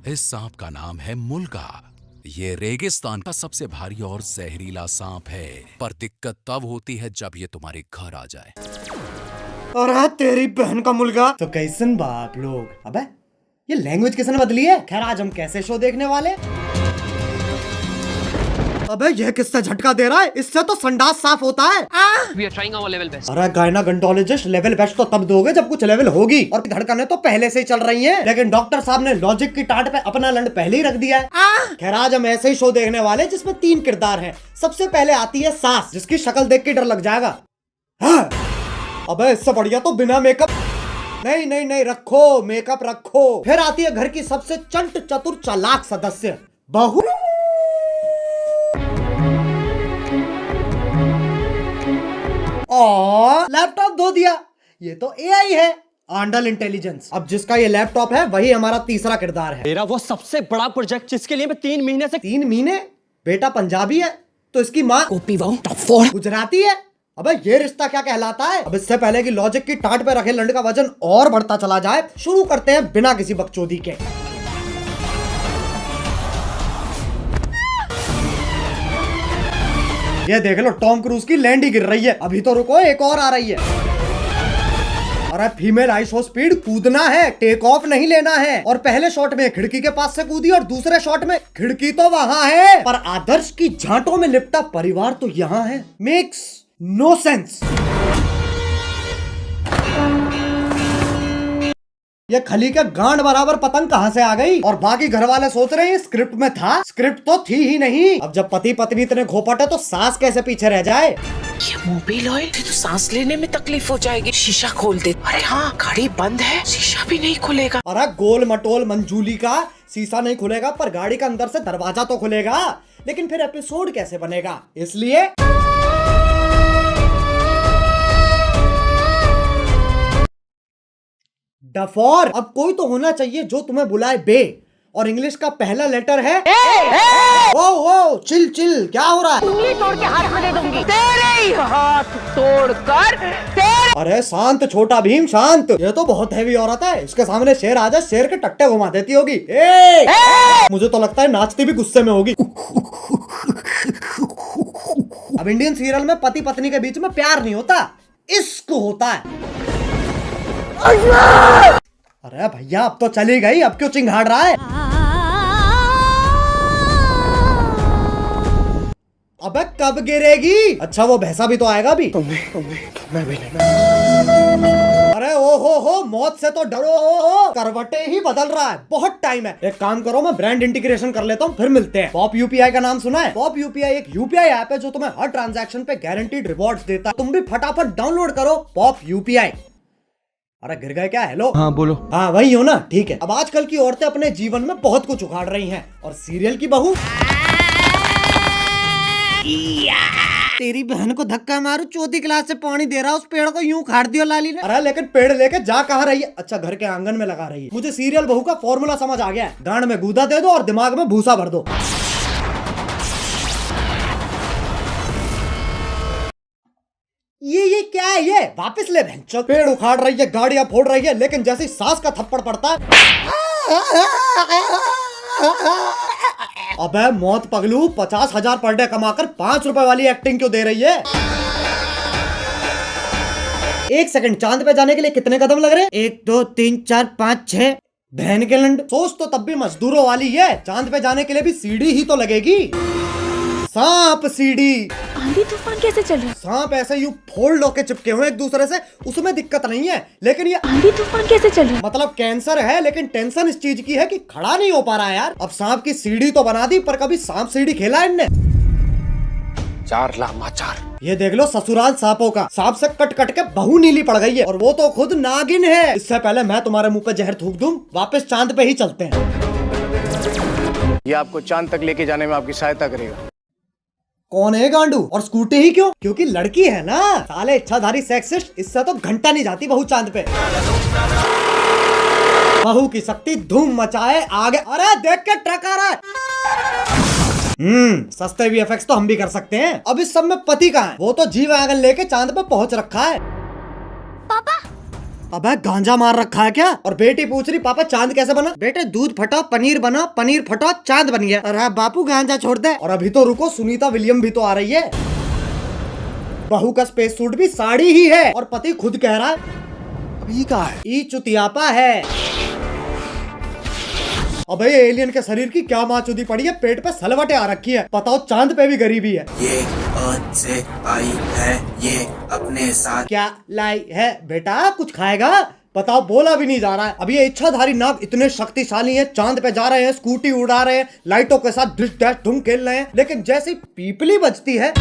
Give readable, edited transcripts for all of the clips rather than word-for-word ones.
इस सांप का नाम है मुल्गा। ये रेगिस्तान का सबसे भारी और जहरीला सांप है, पर दिक्कत तब होती है जब ये तुम्हारे घर आ जाए। अरे तेरी बहन का मुल्गा। तो कैसन बाप लोग, अबे ये लैंग्वेज किसने बदली है? खैर आज हम कैसे शो देखने वाले? अबे ये किससे झटका दे रहा है? इससे तो संडास साफ होता है। We are trying our level best. अरे गायनाकोलॉजिस्ट लेवल बेस्ट तो तब दोगे जब कुछ लेवल होगी, और धड़कनें तो पहले से ही चल रही हैं। लेकिन डॉक्टर साहब ने लॉजिक की टाट पे अपना लंड पहले ही रख दिया है। खैर आज हम ऐसे ही शो देखने वाले जिसमें 3 किरदार हैं। सबसे पहले आती है सास, जिसकी शक्ल देख के डर लग जाएगा। हाँ। अबे इससे बढ़िया तो बिना मेकअप। नहीं नहीं नहीं, रखो मेकअप रखो। फिर आती है घर की सबसे चंट चतुर चालाक सदस्य, बहू। और लैपटॉप धो दिया। ये तो एआई है, आंडल इंटेलिजेंस। अब जिसका ये लैपटॉप है वही हमारा तीसरा किरदार है। मेरा वो सबसे बड़ा प्रोजेक्ट जिसके लिए मैं 3 महीने से 3 महीने? बेटा पंजाबी है तो इसकी माँ गुजराती है। अबे ये रिश्ता क्या कहलाता है? अब इससे पहले कि लॉजिक की टाट पे रखे लंड का वजन और बढ़ता चला जाए, शुरू करते हैं बिना किसी बकचोदी के। ये देख लो टॉम क्रूज की लैंड ही गिर रही है। अभी तो रुको, एक और आ रही है। अरे फीमेल आइसो स्पीड कूदना है, टेक ऑफ नहीं लेना है। और पहले शॉट में खिड़की के पास से कूदी और दूसरे शॉट में खिड़की तो वहां है पर आदर्श की झांटों में लिपटा परिवार तो यहाँ है। Makes no sense. ये खली के गांड बराबर पतंग कहां से आ गई? और बाकी घर वाले सोच रहे हैं स्क्रिप्ट में था, स्क्रिप्ट तो थी ही नहीं। अब जब पति पत्नी इतने घोपट है तो सास कैसे पीछे रह जाए? ये मोबिल ऑयल तो सांस लेने में तकलीफ हो जाएगी। शीशा खोल दे। अरे हाँ, गाड़ी बंद है, शीशा भी नहीं खुलेगा। अरे गोल मटोल मंजूली का शीशा नहीं खुलेगा पर गाड़ी का अंदर से दरवाजा तो खुलेगा। लेकिन फिर एपिसोड कैसे बनेगा? इसलिए डफोर। अब कोई तो होना चाहिए जो तुम्हें बुलाए बे, और इंग्लिश का पहला लेटर है ओ। ओ चिल चिल, क्या हो रहा है? उंगली तोड़ के हाथ में दे दूंगी। तेरे ही हाथ तोड़कर तेरे। अरे शांत छोटा भीम शांत। ये तो बहुत हैवी औरत है, इसके सामने शेर आ जाए शेर के टट्टे घुमा देती होगी। मुझे तो लगता है नाचती भी गुस्से में होगी। अब इंडियन सीरियल में पति पत्नी के बीच में प्यार नहीं होता, इश्क होता है। अरे भैया अब तो चली गई, अब क्यों चिंघाड़ रहा है? अबे कब गिरेगी? अच्छा वो भैंसा भी तो आएगा भी। मैं भी नहीं। अरे ओ हो मौत से तो डरो। करवटे ही बदल रहा है, बहुत टाइम है। एक काम करो, मैं ब्रांड इंटीग्रेशन कर लेता हूँ, फिर मिलते हैं। पॉप यूपीआई का नाम सुना है? पॉप यूपीआई एक यूपीआई ऐप है जो तुम्हें हर ट्रांजैक्शन पे गारंटीड रिवॉर्ड्स देता है। तुम भी फटाफट डाउनलोड करो पॉप यूपीआई। अरे गिर गए क्या? हेलो हाँ बोलो। हाँ वही हो ना, ठीक है। अब आजकल की औरतें अपने जीवन में बहुत कुछ उखाड़ रही हैं, और सीरियल की बहू तेरी बहन को धक्का मारू, चौथी क्लास से पानी दे रहा, उस पेड़ को यूं उखाड़ दियो लाली ने। अरे लेकिन पेड़ लेके जा कहाँ रही है? अच्छा घर के आंगन में लगा रही है। मुझे सीरियल बहू का फॉर्मूला समझ आ गया है। गांड में गूदा दे दो और दिमाग में भूसा भर दो। ये क्या है? ये वापस ले बहन। पेड़ उखाड़ रही है, गाड़ियां फोड़ रही है, लेकिन जैसे सास का थप्पड़ पड़ता है अबे मौत पगलू, 50,000 पर डे कमाकर 5 रुपए वाली एक्टिंग क्यों दे रही है? 1 सेकंड, चांद पे जाने के लिए कितने कदम लग रहे हैं? 1 2 3 4 5 6। बहन के लंड, सोच तो तब भी मजदूरों वाली है। चांद पे जाने के लिए भी सीढ़ी ही तो लगेगी। सांप सीढ़ी। आंधी तूफान कैसे चल रहा है? सांप ऐसे यूं फोल्ड होके चिपके हुए एक दूसरे से, उसमें दिक्कत नहीं है। लेकिन ये आंधी तूफान कैसे चल रहा है? मतलब कैंसर है, लेकिन टेंशन इस चीज की है कि खड़ा नहीं हो पा रहा है यार। अब सांप की सीढ़ी तो बना दी, पर कभी सांप सीढ़ी खेला है इनने? 4 लामाचार। ये देख लो ससुराल सांपों का। सांप से कट कट के बहू नीली पड़ गई है, और वो तो खुद नागिन है। इससे पहले मैं तुम्हारे मुंह पे जहर थूक दूं, वापस चांद पे ही चलते हैं। ये आपको चांद तक लेके जाने में आपकी सहायता करेगा। कौन है गांडू? और स्कूटी ही क्यों? क्योंकि लड़की है ना। साले इच्छाधारी सेक्सिस्ट, इससे तो घंटा नहीं जाती बहू चांद पे। बहू की शक्ति धूम मचाए आगे। अरे देख के ट्रक आ रहा है। सस्ते वीएफएक्स तो हम भी कर सकते हैं। अब इस सब में पति कहाँ है? वो तो जी वैगन लेके चांद पे पहुंच रखा है। पापा अबे गांजा मार रखा है क्या? और बेटी पूछ रही पापा चांद कैसे बना? बेटे दूध फटा पनीर बना, पनीर फटा चांद बन गया। अरे बापू गांजा छोड़ दे। और अभी तो रुको, सुनीता विलियम भी तो आ रही है। बहू का स्पेस सूट भी साड़ी ही है और पति खुद कह रहा है ये क्या है? ई चुतियापा है। अबे एलियन के शरीर की क्या माचुदी पड़ी है, पेट पे सलवटें आ रखी है। बताओ चांद पे भी गरीबी है। ये अर्थ से आई है, ये अपने साथ क्या लाई है बेटा? कुछ खाएगा? बताओ, बोला भी नहीं जा रहा है। अब ये इच्छाधारी नाग इतने शक्तिशाली हैं, चांद पे जा रहे हैं, स्कूटी उड़ा रहे हैं, लाइटों के साथ डिश डैश धूम खेल रहे हैं, लेकिन जैसी पीपली बजती है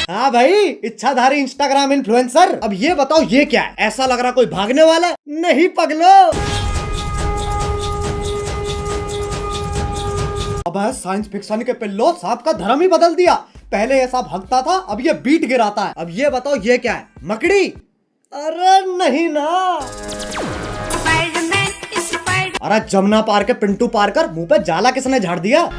हाँ भाई, इच्छाधारी इंस्टाग्राम इन्फ्लुएंसर। अब ये बताओ ये क्या है? ऐसा लग रहा कोई भागने वाला है। नहीं पगलो। अब साइंस फिक्शन के पिल्लो सांप का धर्म ही बदल दिया। पहले ऐसा भागता था, अब ये बीट गिराता है। अब ये बताओ ये क्या है? मकड़ी? अरे नहीं ना। अरे जमुना पार के पिंटू पारकर मुंह पे जाला किसने झाड़ दिया?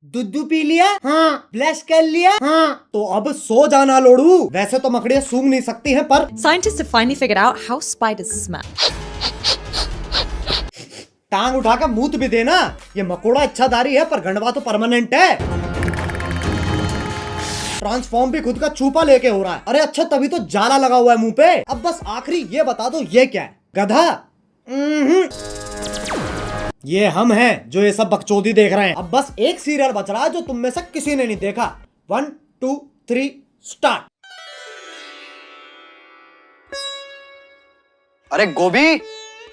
दूध पी लिया? हाँ। ब्लश कर लिया? हाँ। तो अब सो जाना लोड़ू। वैसे तो मकड़ियाँ सूंघ नहीं सकती हैं, पर Scientists have finally figured out how spiders smell. टांग उठा कर मूत भी देना। ये मकोड़ा इच्छाधारी है, पर गंडवा तो परमानेंट है। ट्रांसफॉर्म भी खुद का चूपा लेके हो रहा है। अरे अच्छा, तभी तो जाला लगा हुआ है मुंह पे। अब बस आखिरी ये बता दो ये क्या है? गधा? ये हम हैं जो ये सब बकचोदी देख रहे हैं। अब बस एक सीरियल बच रहा है जो तुम में से किसी ने नहीं देखा। 1 2 3 स्टार्ट। अरे गोभी,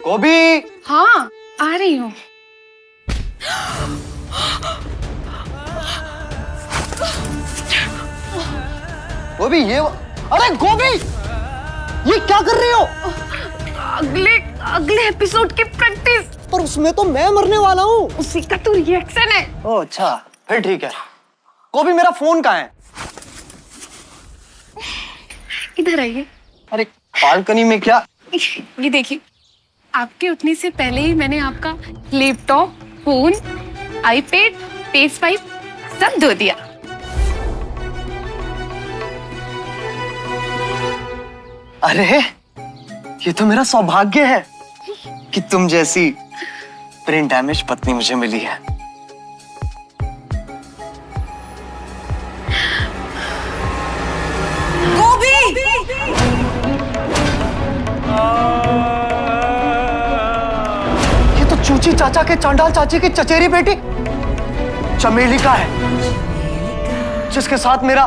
गोभी। हाँ, आ रही हूँ। गोभी अरे गोभी, ये क्या कर रही हो? अगले एपिसोड की प्रैक्टिस। पर उसमें तो मैं मरने वाला हूँ। उसी का तो रिएक्शन है। ओह अच्छा, फिर ठीक है। गोभी मेरा फोन कहाँ है? इधर आइए। अरे बालकनी में क्या? ये देखिए, आपके उठने से पहले ही मैंने आपका लैपटॉप, फोन, आईपैड, PS5 सब धो दिया। अरे ये तो मेरा सौभाग्य है कि तुम जैसी ब्रेन डैमेज पत्नी मुझे मिली है। ये तो चूची चाचा के चांडाल चाची की चचेरी बेटी चमेली का है, जिसके साथ मेरा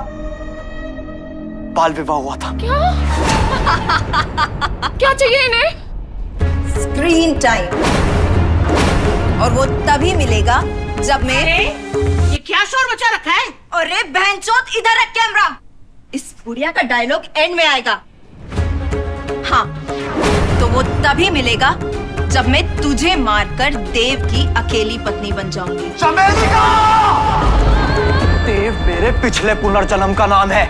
बाल विवाह हुआ था। क्या चाहिए इन्हें? Screen time. और वो तभी मिलेगा जब मैं ये क्या शोर मचा रखा है? अरे बहनचोद, इधर रख कैमरा। इस बुढ़िया का डायलॉग एंड में आएगा। हाँ, तो वो तभी मिलेगा जब मैं तुझे मारकर देव की अकेली पत्नी बन जाऊंगी। चमेली का! देव मेरे पिछले पुनर्जन्म का नाम है।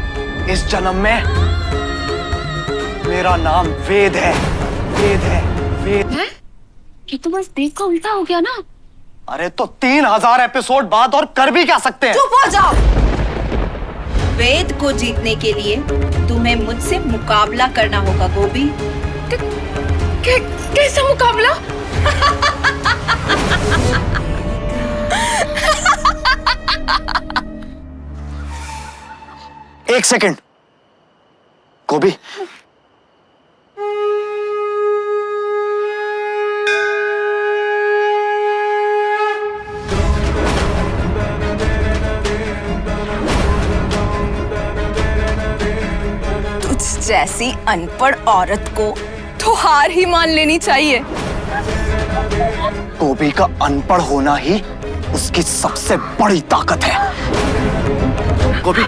इस जन्म में मेरा नाम वेद है। वेद है, वेद। है? ये तो बस देव का उल्टा हो गया ना। अरे तो 3000 एपिसोड बाद और कर भी क्या सकते हैं? चुप हो जाओ। वेद को जीतने के लिए तुम्हें मुझसे मुकाबला करना होगा गोभी। कैसा मुकाबला? एक सेकंड गोभी, तुझ जैसी अनपढ़ औरत को तो हार ही मान लेनी चाहिए। गोभी का अनपढ़ होना ही उसकी सबसे बड़ी ताकत है। गोभी,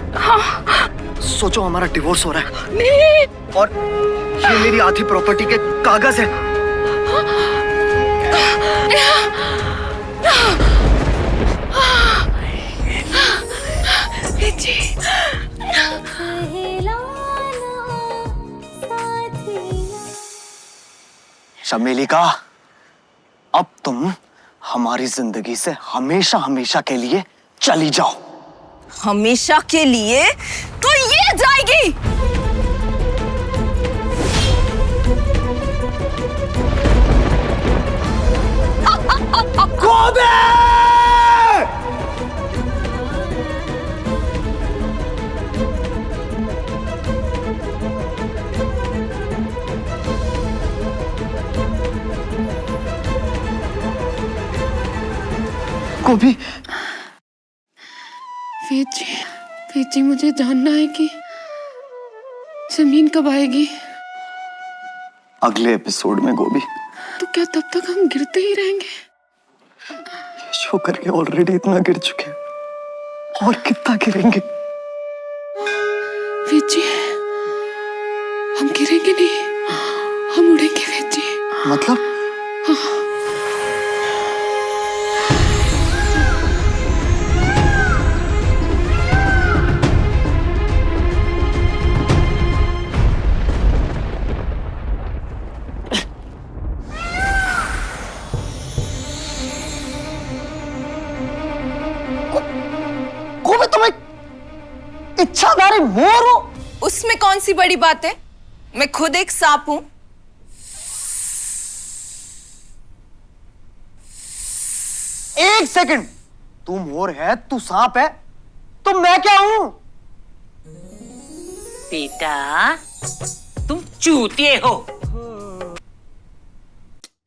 सोचो हमारा डिवोर्स हो रहा है। नहीं। और ये मेरी आधी प्रॉपर्टी के कागज है। चमेली का, अब तुम हमारी जिंदगी से हमेशा हमेशा के लिए चली जाओ। हमेशा के लिए तो ये जाएगी। गोभी, वेद जी मुझे जानना है कि जमीन कब आएगी। अगले एपिसोड में गोभी। तो क्या तब तक हम गिरते ही रहेंगे? शो करके ऑलरेडी इतना गिर चुके हैं, और कितना गिरेंगे? वेद जी, हम गिरेंगे नहीं, हम उड़ेंगे वेद जी। मतलब? गोभी, तुम एक इच्छाधारी मोर हो। उसमें कौन सी बड़ी बात है? मैं खुद एक सांप हूं। एक सेकंड, तू मोर है, तू सांप है, तो मैं क्या हूं? बेटा तुम चूतिए हो।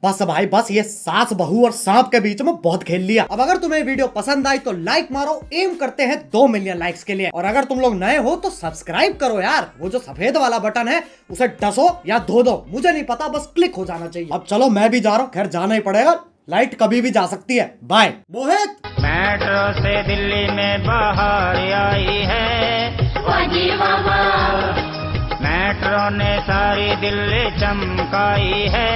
बस भाई बस, ये सास बहू और सांप के बीच में बहुत खेल लिया। अब अगर तुम्हें वीडियो पसंद आई तो लाइक मारो, एम करते हैं 2 मिलियन लाइक्स के लिए। और अगर तुम लोग नए हो तो सब्सक्राइब करो यार, वो जो सफेद वाला बटन है उसे डसो या धो दो, मुझे नहीं पता, बस क्लिक हो जाना चाहिए। अब चलो मैं भी जा रहा हूँ, खैर जाना ही पड़ेगा, लाइट कभी भी जा सकती है। बाय। मोहित, मेट्रो से दिल्ली में बाहर आई है, मेट्रो ने सारी दिल्ली चमकाई है।